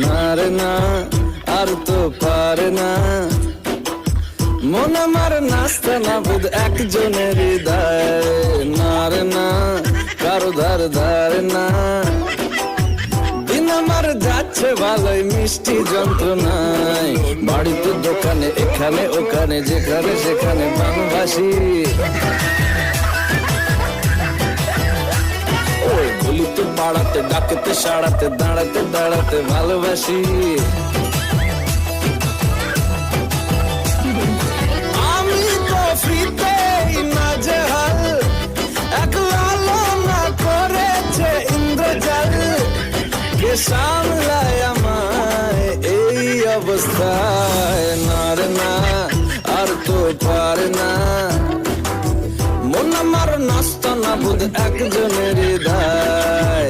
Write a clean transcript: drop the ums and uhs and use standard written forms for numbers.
না রে না আর তো পারে না, মন আমার নাস্তা না বুধ একজনের হৃদয়। না রে না কারো ধার ধারে না, দিন আমার যাচ্ছে ভালোই মিষ্টি যন্ত্রণায়। বাড়িতে দোকানে এখানে ওখানে যেখানে সেখানে বাংলাভাষী, ওই গলিতে পাড়াতে ডাকেতে সাড়াতে দাঁড়াতে দাঁড়াতে ভালোবাসি। আমি তো ফ্রিতেই নাজেহাল, একলা না করেছে ইন্দ্রজাল, কে সামলায় আমায় এই অবস্থায়। না রে না আর তো পারে না, মন আমার নাস্তা না বুধ একজনের হৃদয়।